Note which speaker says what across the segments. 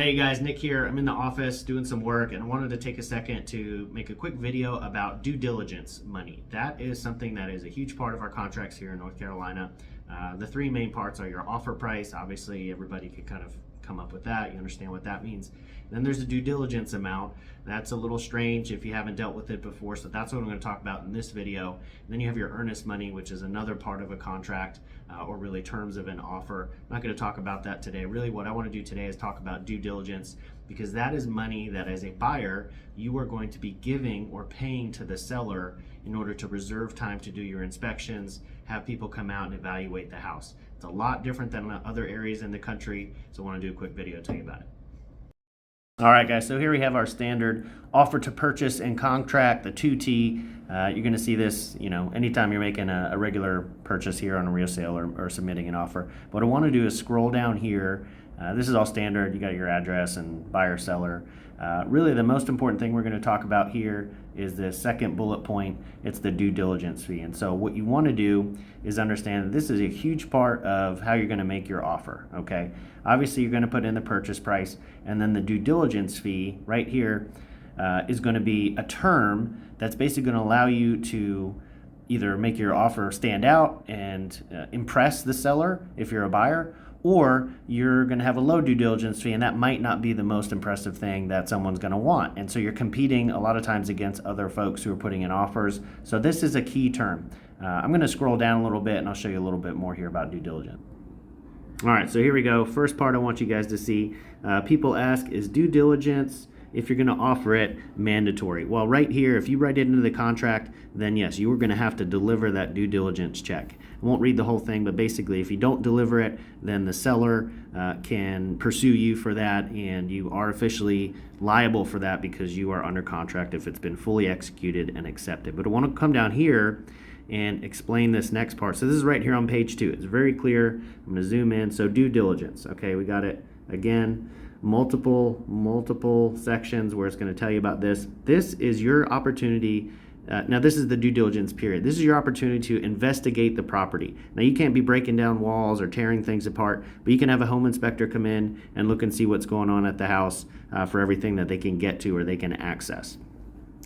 Speaker 1: Hey guys, Nick here. I'm in the office doing some work and I wanted to take a second to make a quick video about due diligence money. That is something that is a huge part of our contracts here in North Carolina. The three main parts are your offer price. Obviously, everybody can kind of come up with that. You understand what that means. Then there's the due diligence amount. That's a little strange if you haven't dealt with it before, so that's what I'm going to talk about in this video. And then you have your earnest money, which is another part of a contract or really terms of an offer. I'm not going to talk about that today. Really what I want to do today is talk about due diligence, because that is money that as a buyer you are going to be giving or paying to the seller in order to reserve time to do your inspections, have people come out and evaluate the house. It's a lot different than other areas in the country, so I want to do a quick video to tell you about it. All right, guys, so here we have our standard offer to purchase and contract, the 2T. You're going to see this, anytime you're making a regular purchase here on a real sale or submitting an offer. What I want to do is scroll down here. This is all standard. You got your address and buyer, seller. Really, the most important thing we're going to talk about here is the second bullet point. It's the due diligence fee. And so what you want to do is understand that this is a huge part of how you're going to make your offer, okay? Obviously, you're going to put in the purchase price, and then the due diligence fee right here is going to be a term that's basically going to allow you to either make your offer stand out and impress the seller if you're a buyer, or you're going to have a low due diligence fee, and that might not be the most impressive thing that someone's going to want. And so you're competing a lot of times against other folks who are putting in offers. So this is a key term. I'm going to scroll down a little bit and I'll show you a little bit more here about due diligence. All right, so here we go. First part I want you guys to see. People ask, is due diligence, if you're going to offer it, mandatory? Well, right here, if you write it into the contract, then yes, you are going to have to deliver that due diligence check. I won't read the whole thing, but basically if you don't deliver it, then the seller can pursue you for that, and you are officially liable for that because you are under contract if it's been fully executed and accepted. But I want to come down here and explain this next part. So this is right here on page 2. It's very clear. I'm going to zoom in. So due diligence. Okay, we got it again. Multiple sections where it's going to tell you about this. This is your opportunity. Now this is the due diligence period. This is your opportunity to investigate the property. Now you can't be breaking down walls or tearing things apart, but you can have a home inspector come in and look and see what's going on at the house for everything that they can get to or they can access.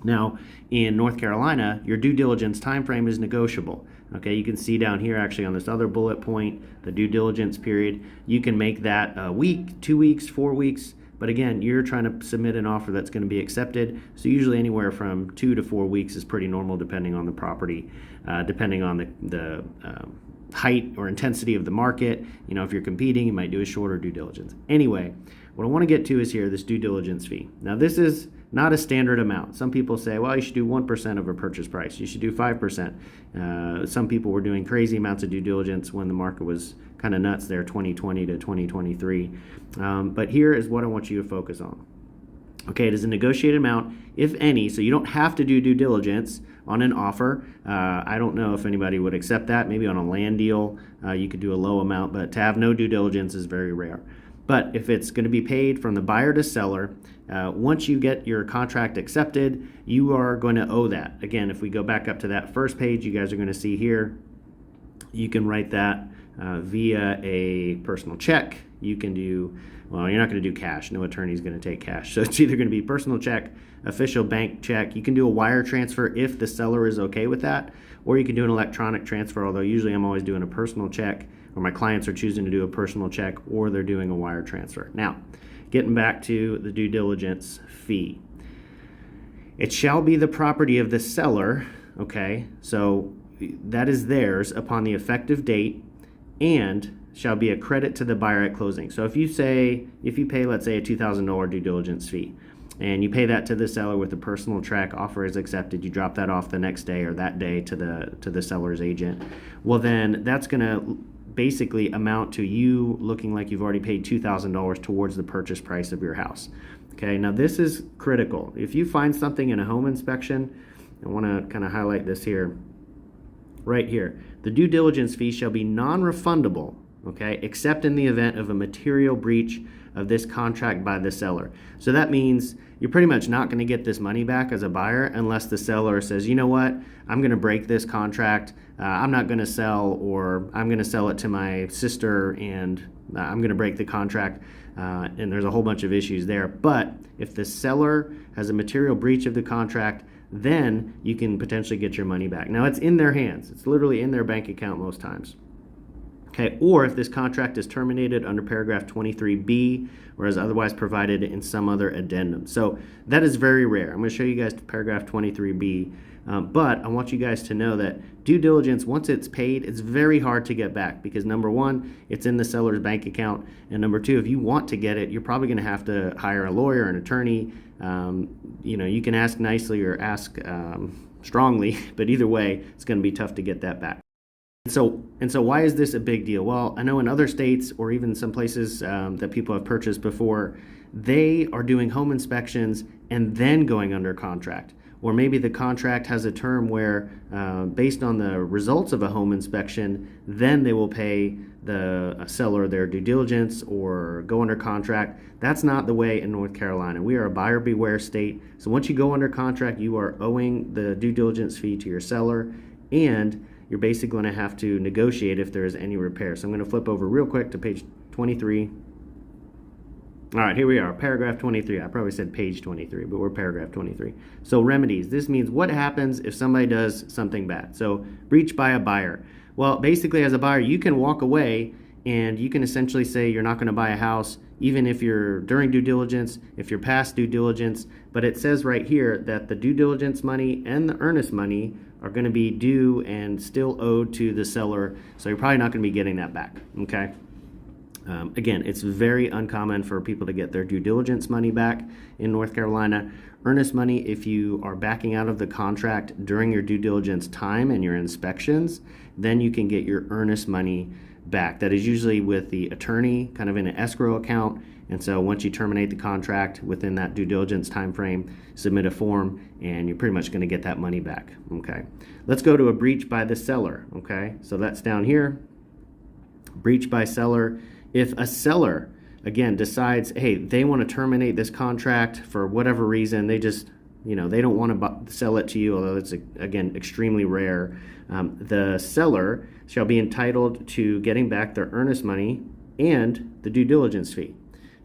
Speaker 1: Now, in North Carolina, your due diligence time frame is negotiable. Okay, you can see down here actually on this other bullet point, the due diligence period. You can make that a week, 2 weeks, 4 weeks. But again, you're trying to submit an offer that's going to be accepted. So usually anywhere from 2 to 4 weeks is pretty normal depending on the property, depending on the height or intensity of the market. If you're competing, you might do a shorter due diligence. Anyway, what I want to get to is here, this due diligence fee. Now this is not a standard amount. Some people say, well, you should do 1% of a purchase price. You should do 5%. Some people were doing crazy amounts of due diligence when the market was kind of nuts there, 2020 to 2023. But here is what I want you to focus on. Okay, it is a negotiated amount, if any, so you don't have to do due diligence on an offer. I don't know if anybody would accept that. Maybe on a land deal, you could do a low amount, but to have no due diligence is very rare. But if it's going to be paid from the buyer to seller, once you get your contract accepted, you are going to owe that. Again, if we go back up to that first page, you guys are going to see here, you can write that via a personal check. You can do, well, you're not going to do cash. No attorney's going to take cash. So it's either going to be personal check, official bank check. You can do a wire transfer if the seller is okay with that, or you can do an electronic transfer, although usually I'm always doing a personal check, or my clients are choosing to do a personal check, or they're doing a wire transfer. Now, getting back to the due diligence fee. It shall be the property of the seller, okay? So that is theirs upon the effective date, and shall be a credit to the buyer at closing. So if you pay, let's say, a $2,000 due diligence fee, and you pay that to the seller with a personal check, offer is accepted, you drop that off the next day or that day to the seller's agent, well then that's going to basically amount to you looking like you've already paid $2,000 towards the purchase price of your house. Okay, now this is critical. If you find something in a home inspection, I want to kind of highlight this here, right here. The due diligence fee shall be non-refundable, okay, except in the event of a material breach of this contract by the seller. So that means you're pretty much not going to get this money back as a buyer unless the seller says, you know what, I'm going to break this contract. I'm not going to sell, or I'm going to sell it to my sister, and I'm going to break the contract. And there's a whole bunch of issues there. But if the seller has a material breach of the contract, then you can potentially get your money back. Now, it's in their hands. It's literally in their bank account most times. Okay, or if this contract is terminated under paragraph 23B, or as otherwise provided in some other addendum. So that is very rare. I'm going to show you guys paragraph 23B, but I want you guys to know that due diligence, once it's paid, it's very hard to get back because number one, it's in the seller's bank account, and number two, if you want to get it, you're probably going to have to hire a lawyer, an attorney. You can ask nicely or ask strongly, but either way, it's going to be tough to get that back. And so why is this a big deal? Well, I know in other states or even some places that people have purchased before, they are doing home inspections and then going under contract. Or maybe the contract has a term where based on the results of a home inspection, then they will pay the seller their due diligence or go under contract. That's not the way in North Carolina. We are a buyer beware state. So once you go under contract, you are owing the due diligence fee to your seller, and you're basically going to have to negotiate if there is any repair. So I'm going to flip over real quick to page 23. All right, here we are, paragraph 23. I probably said page 23, but we're paragraph 23. So remedies. This means what happens if somebody does something bad. So breach by a buyer. Well, basically as a buyer, you can walk away and you can essentially say you're not going to buy a house, even if you're during due diligence, if you're past due diligence. But it says right here that the due diligence money and the earnest money are going to be due and still owed to the seller. So you're probably not going to be getting that back, okay? Again, it's very uncommon for people to get their due diligence money back in North Carolina. Earnest money, if you are backing out of the contract during your due diligence time and your inspections, then you can get your earnest money back. That is usually with the attorney, kind of in an escrow account. And so once you terminate the contract within that due diligence time frame, submit a form, and you're pretty much going to get that money back. Okay. Let's go to a breach by the seller. Okay. So that's down here. Breach by seller. If a seller, again, decides, hey, they want to terminate this contract for whatever reason, they just, they don't want to sell it to you, although it's, again, extremely rare, the seller shall be entitled to getting back their earnest money and the due diligence fee,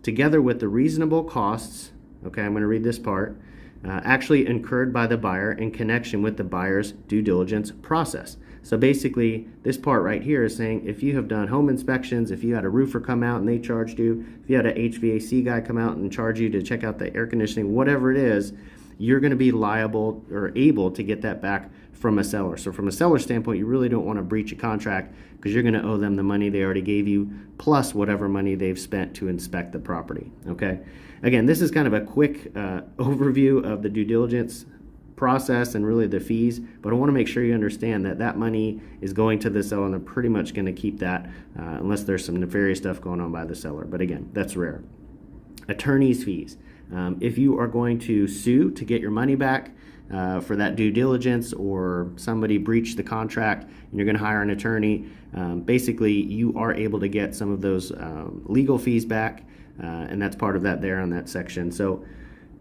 Speaker 1: together with the reasonable costs, okay, I'm going to read this part, actually incurred by the buyer in connection with the buyer's due diligence process. So basically, this part right here is saying if you have done home inspections, if you had a roofer come out and they charged you, if you had an HVAC guy come out and charge you to check out the air conditioning, whatever it is, you're going to be liable or able to get that back from a seller. So from a seller standpoint, you really don't want to breach a contract because you're going to owe them the money they already gave you plus whatever money they've spent to inspect the property. Okay. Again, this is kind of a quick overview of the due diligence process and really the fees, but I want to make sure you understand that that money is going to the seller and they're pretty much going to keep that unless there's some nefarious stuff going on by the seller. But again, that's rare. Attorney's fees. If you are going to sue to get your money back for that due diligence, or somebody breached the contract and you're going to hire an attorney, basically you are able to get some of those legal fees back, and that's part of that there on that section. So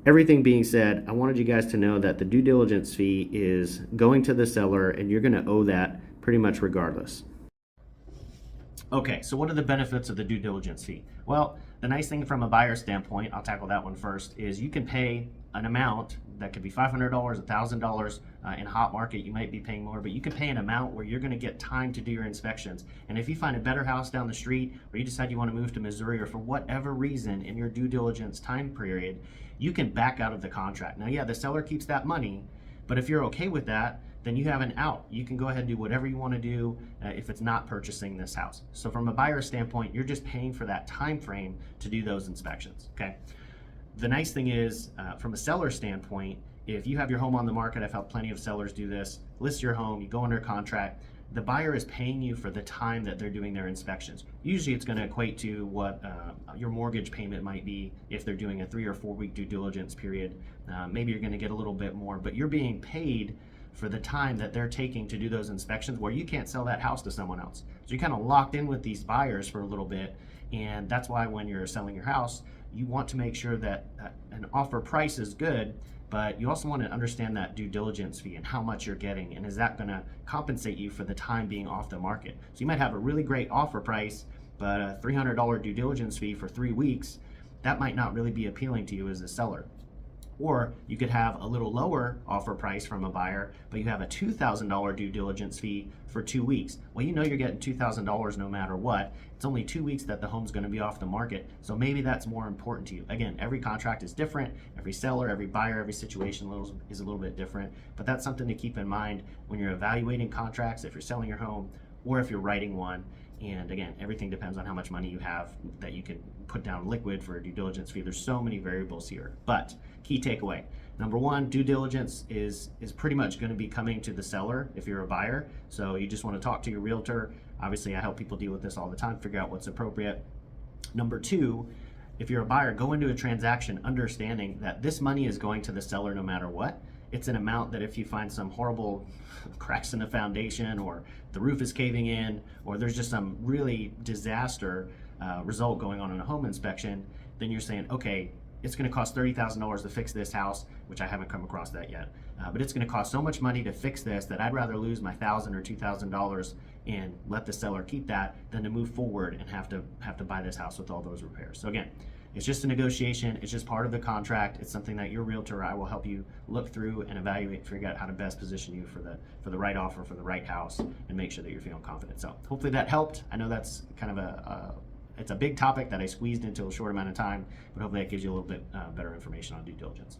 Speaker 1: everything being said, I wanted you guys to know that the due diligence fee is going to the seller and you're going to owe that pretty much regardless. Okay, so what are the benefits of the due diligence fee? Well, the nice thing from a buyer standpoint, I'll tackle that one first, is you can pay an amount that could be $500, $1,000. In hot market, you might be paying more, but you can pay an amount where you're going to get time to do your inspections. And if you find a better house down the street, or you decide you want to move to Missouri, or for whatever reason in your due diligence time period, you can back out of the contract. Now, yeah, the seller keeps that money, but if you're okay with that, then you have an out. You can go ahead and do whatever you want to do if it's not purchasing this house. So from a buyer standpoint, you're just paying for that time frame to do those inspections, okay? The nice thing is, from a seller standpoint, if you have your home on the market, I've helped plenty of sellers do this, list your home, you go under contract, the buyer is paying you for the time that they're doing their inspections. Usually it's going to equate to what your mortgage payment might be if they're doing a 3 or 4 week due diligence period. Maybe you're going to get a little bit more, but you're being paid for the time that they're taking to do those inspections, where you can't sell that house to someone else. So you're kind of locked in with these buyers for a little bit. And that's why when you're selling your house, you want to make sure that an offer price is good, but you also want to understand that due diligence fee and how much you're getting, and is that going to compensate you for the time being off the market. So you might have a really great offer price, but a $300 due diligence fee for 3 weeks, that might not really be appealing to you as a seller. Or you could have a little lower offer price from a buyer, but you have a $2,000 due diligence fee for 2 weeks. Well, you know you're getting $2,000 no matter what. It's only 2 weeks that the home's going to be off the market, so maybe that's more important to you. Again, every contract is different. Every seller, every buyer, every situation is a little bit different, but that's something to keep in mind when you're evaluating contracts, if you're selling your home or if you're writing one. And again, everything depends on how much money you have that you can put down liquid for a due diligence fee. There's so many variables here, but key takeaway. Number one, due diligence is pretty much going to be coming to the seller if you're a buyer. So you just want to talk to your realtor. Obviously, I help people deal with this all the time, figure out what's appropriate. Number two, if you're a buyer, go into a transaction understanding that this money is going to the seller no matter what. It's an amount that if you find some horrible cracks in the foundation, or the roof is caving in, or there's just some really disaster result going on in a home inspection, then you're saying, okay, it's going to cost $30,000 to fix this house, which I haven't come across that yet. But it's going to cost so much money to fix this that I'd rather lose my $1,000 or $2,000 and let the seller keep that than to move forward and have to buy this house with all those repairs. So again, it's just a negotiation. It's just part of the contract. It's something that your realtor, I will help you look through and evaluate, figure out how to best position you for the right offer, for the right house, and make sure that you're feeling confident. So hopefully that helped. I know that's kind of it's a big topic that I squeezed into a short amount of time, but hopefully that gives you a little bit better information on due diligence.